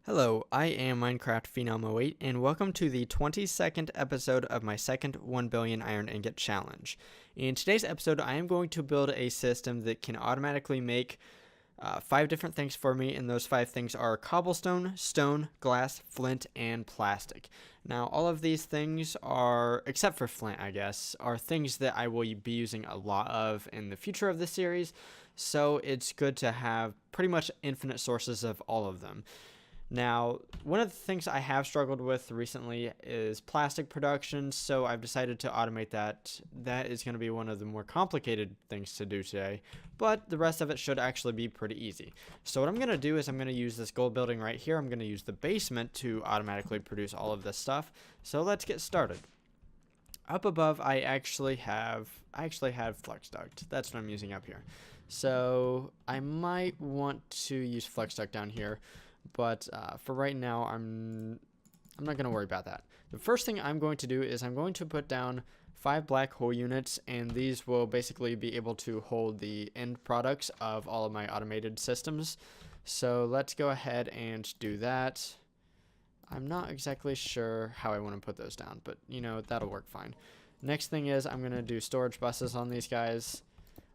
Hello, I am Minecraft Phenom 08 and welcome to the 22nd episode of my second 1 billion iron ingot challenge. In today's episode, I am going to build a system that can automatically make 5 different things for me, and those 5 things are cobblestone, stone, glass, flint, and plastic. Now, all of these things are, except for flint, I guess, are things that I will be using a lot of in the future of the series, so it's good to have pretty much infinite sources of all of them. Now, one of the things I have struggled with recently is plastic production, so I've decided to automate that. That is going to be one of the more complicated things to do today, but the rest of it should actually be pretty easy. So what I'm going to do is I'm going to use this gold building right here. I'm going to use the basement to automatically produce all of this stuff. So let's get started. Up above, I actually have flex duct. That's what I'm using up here. So I might want to use flex duct down here. But for right now, I'm not going to worry about that. The first thing I'm going to do is I'm going to put down 5 black hole units, and these will basically be able to hold the end products of all of my automated systems. So let's go ahead and do that. I'm not exactly sure how I want to put those down, but you know, that'll work fine. Next thing is I'm going to do storage buses on these guys.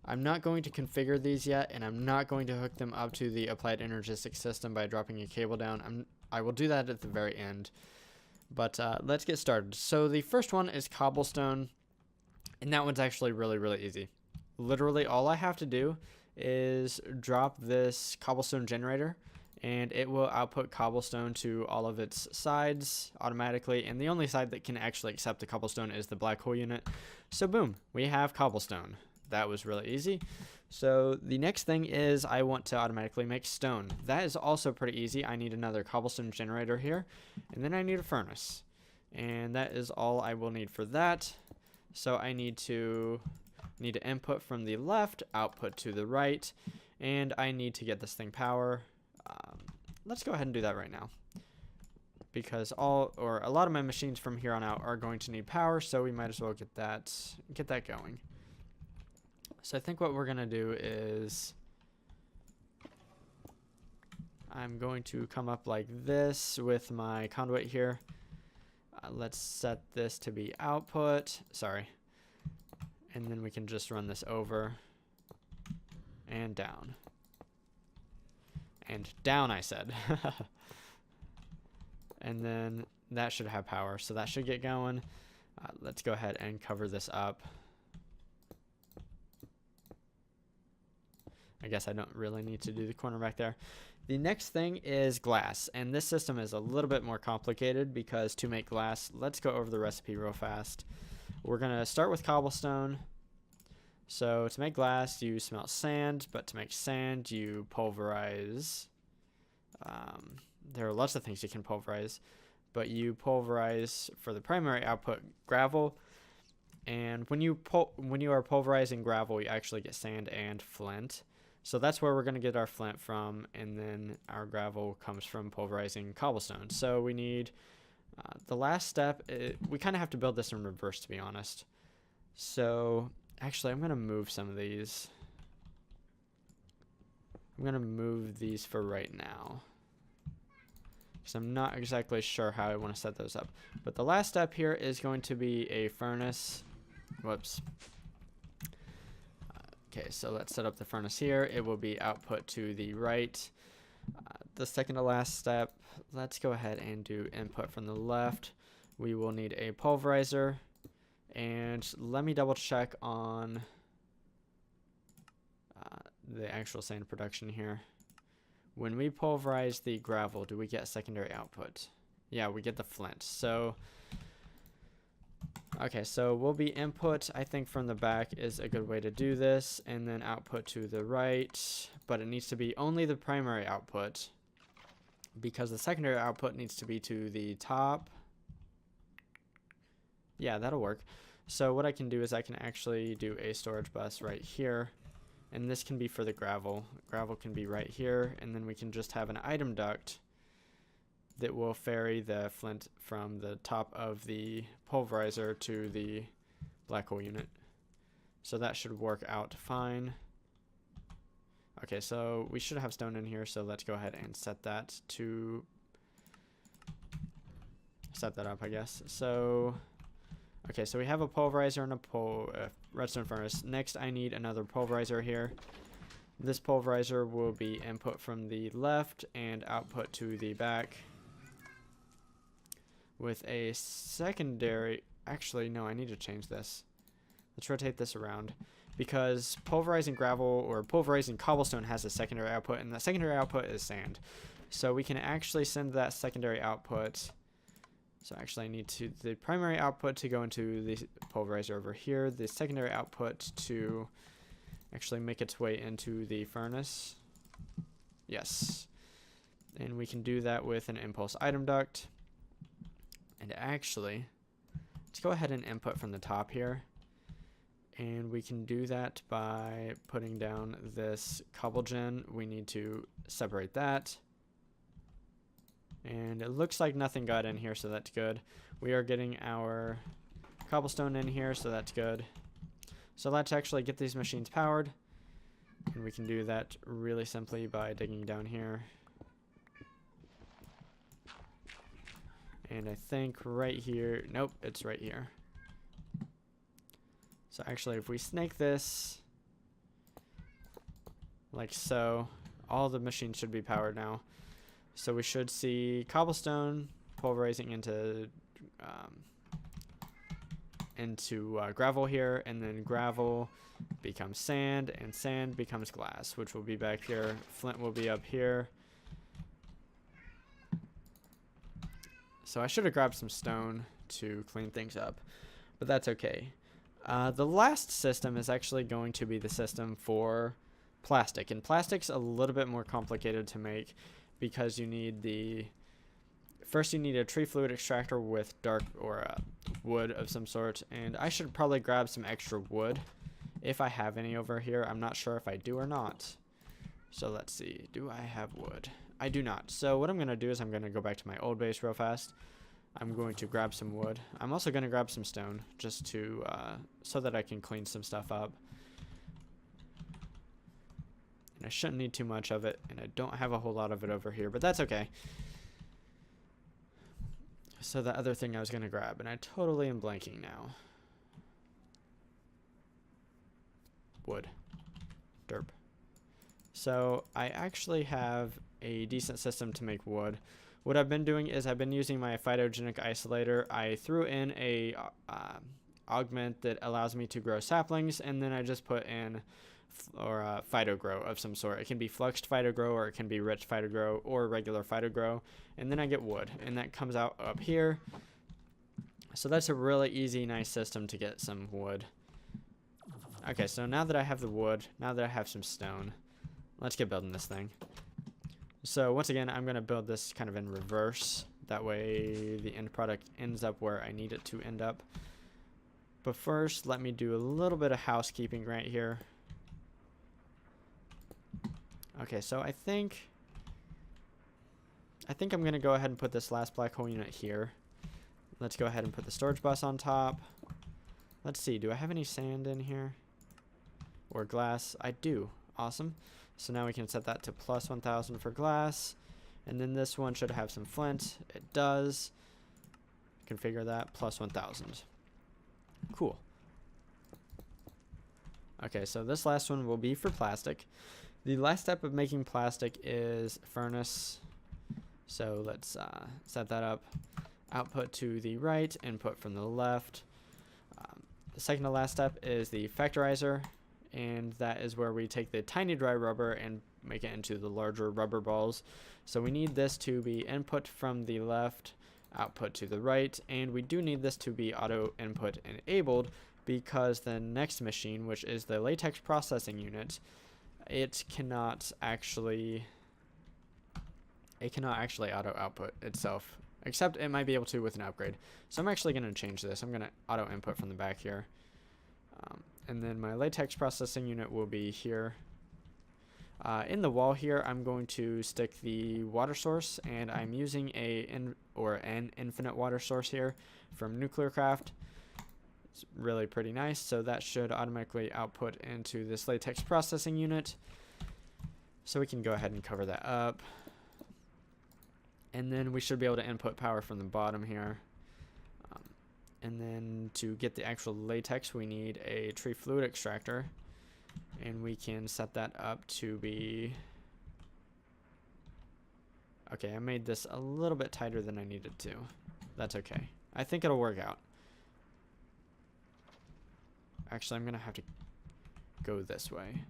I'm not going to configure these yet, and I'm not going to hook them up to the applied energistic system by dropping a cable down. I will do that at the very end. But let's get started. So the first one is cobblestone, and that one's actually really easy. Literally all I have to do is drop this cobblestone generator, and it will output cobblestone to all of its sides automatically, and the only side that can actually accept the cobblestone is the black hole unit. So boom, we have cobblestone. That was really easy. So the next thing is I want to automatically make stone. That is also pretty easy. I need another cobblestone generator here, and then I need a furnace, and that is all I will need for that. So I need to input from the left, output to the right, and I need to get this thing power. Let's go ahead and do that right now, because a lot of my machines from here on out are going to need power, so we might as well get that going. So I think what we're going to do is I'm going to come up like this with my conduit here. Let's set this to be output. Sorry. And then we can just run this over and down. And down, I said. And then that should have power. So that should get going. Let's go ahead and cover this up. I guess I don't really need to do the corner back there. The next thing is glass, and this system is a little bit more complicated because to make glass, let's go over the recipe real fast. We're going to start with cobblestone. So to make glass, you smelt sand, but to make sand, you pulverize. There are lots of things you can pulverize, but you pulverize for the primary output gravel. And when you are pulverizing gravel, you actually get sand and flint. So that's where we're going to get our flint from, and then our gravel comes from pulverizing cobblestone. So we need the last step. We kind of have to build this in reverse, to be honest. So actually, I'm going to move some of these. I'm going to move these for right now, because I'm not exactly sure how I want to set those up. But the last step here is going to be a furnace. Whoops. Okay, so let's set up the furnace here. It will be output to the right. The second to last step, let's go ahead and do input from the left. We will need a pulverizer. And let me double check on the actual sand production here. When we pulverize the gravel, do we get secondary output? Yeah, we get the flint. So okay, so we'll be input, I think from the back is a good way to do this, and then output to the right, but it needs to be only the primary output, because the secondary output needs to be to the top. Yeah, that'll work. So what I can do is I can actually do a storage bus right here, and this can be for the gravel. Gravel can be right here, and then we can just have an item duct that will ferry the flint from the top of the pulverizer to the black hole unit. So that should work out fine. Okay, so we should have stone in here, so let's go ahead and set that to set that up, I guess. So, okay, so we have a pulverizer and a redstone furnace. Next, I need another pulverizer here. This pulverizer will be input from the left and output to the back. With a secondary, actually, no, I need to change this. Let's rotate this around. Because pulverizing gravel or pulverizing cobblestone has a secondary output, and the secondary output is sand. So we can actually send that secondary output. So actually I need the primary output to go into the pulverizer over here, the secondary output to actually make its way into the furnace. Yes. And we can do that with an impulse item duct. And actually, let's go ahead and input from the top here. And we can do that by putting down this cobble gen. We need to separate that. And it looks like nothing got in here, so that's good. We are getting our cobblestone in here, so that's good. So let's actually get these machines powered. And we can do that really simply by digging down here. And I think right here, nope, it's right here. So actually, if we snake this, like so, all the machines should be powered now. So we should see cobblestone pulverizing into gravel here, and then gravel becomes sand, and sand becomes glass, which will be back here. Flint will be up here. So I should have grabbed some stone to clean things up, but that's okay. The last system is actually going to be the system for plastic, and plastic's a little bit more complicated to make because you need first you need a tree fluid extractor with dark or wood of some sort, and I should probably grab some extra wood if I have any over here. I'm not sure if I do or not. So let's see, do I have wood? I do not. So what I'm going to do is I'm going to go back to my old base real fast. I'm going to grab some wood. I'm also going to grab some stone just to so that I can clean some stuff up. And I shouldn't need too much of it, and I don't have a whole lot of it over here, but that's okay. So the other thing I was going to grab, and I totally am blanking now. Wood. Derp. So I actually have a decent system to make wood. What I've been doing is I've been using my phytogenic isolator. I threw in a augment that allows me to grow saplings, and then I just put in phytogrow of some sort. It can be fluxed phytogrow, or it can be rich phytogrow, or regular phytogrow, and then I get wood, and that comes out up here. So that's a really easy, nice system to get some wood. Okay, so now that I have the wood, now that I have some stone, let's get building this thing. So once again, I'm going to build this kind of in reverse. That way the end product ends up where I need it to end up. But first, let me do a little bit of housekeeping right here. Okay, so I think I'm going to go ahead and put this last black hole unit here. Let's go ahead and put the storage bus on top. Let's see, do I have any sand in here? Or glass? I do. Awesome. So now we can set that to plus 1000 for glass. And then this one should have some flint. It does. Configure that, plus 1000. Cool. Okay, so this last one will be for plastic. The last step of making plastic is furnace. So let's set that up. Output to the right, input from the left. The second to last step is the factorizer, and that is where we take the tiny dry rubber and make it into the larger rubber balls. So we need this to be input from the left, output to the right, and we do need this to be auto input enabled because the next machine, which is the latex processing unit, it cannot actually auto output itself, except it might be able to with an upgrade. So I'm actually going to change this. I'm going to auto input from the back here. And then my latex processing unit will be here. In the wall here, I'm going to stick the water source, and I'm using an infinite water source here from NuclearCraft. It's really pretty nice, so that should automatically output into this latex processing unit. So we can go ahead and cover that up. And then we should be able to input power from the bottom here. And then to get the actual latex, we need a tree fluid extractor. And we can set that up to be... Okay, I made this a little bit tighter than I needed to. That's okay. I think it'll work out. Actually, I'm going to have to go this way.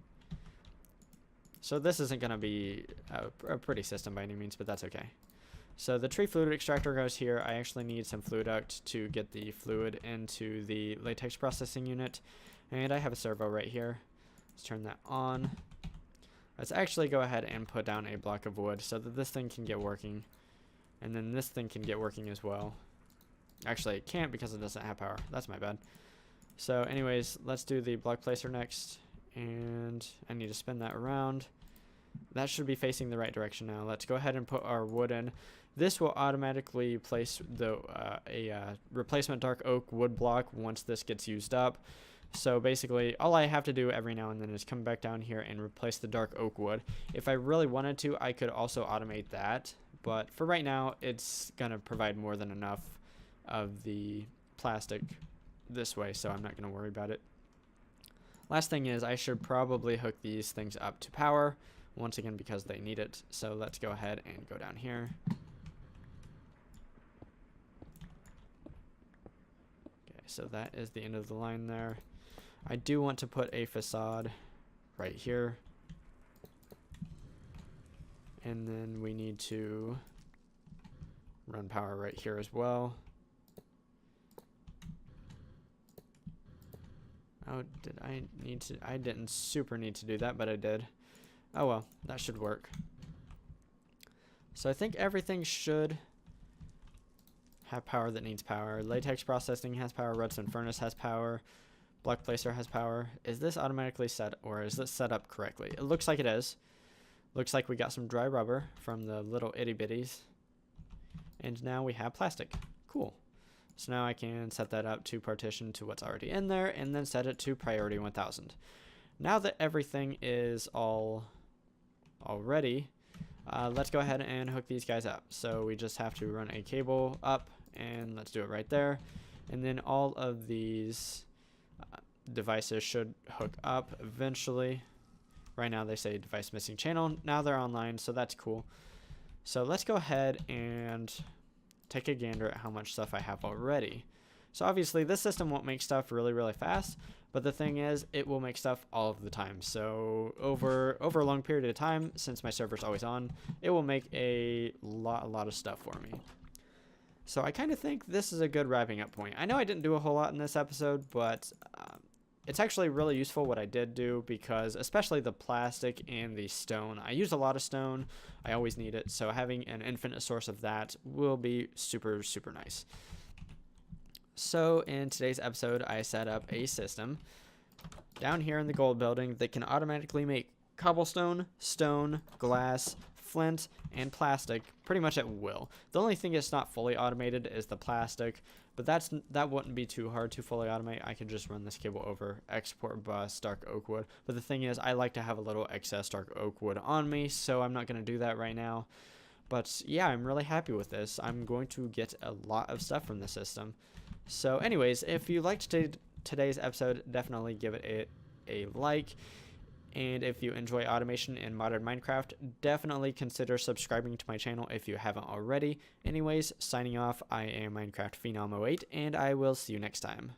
So this isn't going to be a pretty system by any means, but that's okay. So the tree fluid extractor goes here. I actually need some fluid duct to get the fluid into the latex processing unit. And I have a servo right here. Let's turn that on. Let's actually go ahead and put down a block of wood so that this thing can get working. And then this thing can get working as well. Actually, it can't because it doesn't have power. That's my bad. So anyways, let's do the block placer next. And I need to spin that around. That should be facing the right direction now. Let's go ahead and put our wood in. This will automatically place the replacement dark oak wood block once this gets used up. So basically, all I have to do every now and then is come back down here and replace the dark oak wood. If I really wanted to, I could also automate that. But for right now, it's going to provide more than enough of the plastic this way, so I'm not going to worry about it. Last thing is, I should probably hook these things up to power, once again because they need it. So let's go ahead and go down here. Okay, so that is the end of the line there. I do want to put a facade right here. And then we need to run power right here as well. Oh, did I need to? I didn't super need to do that, but I did. Oh well, that should work. So I think everything should have power that needs power. Latex processing has power. Redstone furnace has power. Block placer has power. Is this automatically set, or is this set up correctly? It looks like it is. Looks like we got some dry rubber from the little itty bitties. And now we have plastic. Cool. So now I can set that up to partition to what's already in there and then set it to priority 1000. Now that everything is all ready, let's go ahead and hook these guys up. So we just have to run a cable up, and let's do it right there. And then all of these devices should hook up eventually. Right now they say device missing channel. Now they're online, so that's cool. So let's go ahead and take a gander at how much stuff I have already. So obviously this system won't make stuff really, really fast, but the thing is, it will make stuff all of the time. So over a long period of time, since my server's always on, it will make a lot of stuff for me. So I kind of think this is a good wrapping up point. I know I didn't do a whole lot in this episode, but it's actually really useful what I did do, because especially the plastic and the stone. I use a lot of stone. I always need it. So having an infinite source of that will be super, super nice. So in today's episode, I set up a system down here in the gold building that can automatically make cobblestone, stone, glass, flint, and plastic pretty much at will. The only thing that's not fully automated is the plastic, but that wouldn't be too hard to fully automate. I can just run this cable over, export bus, dark oak wood. But the thing is, I like to have a little excess dark oak wood on me, so I'm not going to do that right now. But yeah, I'm really happy with this. I'm going to get a lot of stuff from the system. So anyways, if you liked today's episode, definitely give it a like. And if you enjoy automation in modern Minecraft, definitely consider subscribing to my channel if you haven't already. Anyways, signing off, I am Minecraft Phenom 08, and I will see you next time.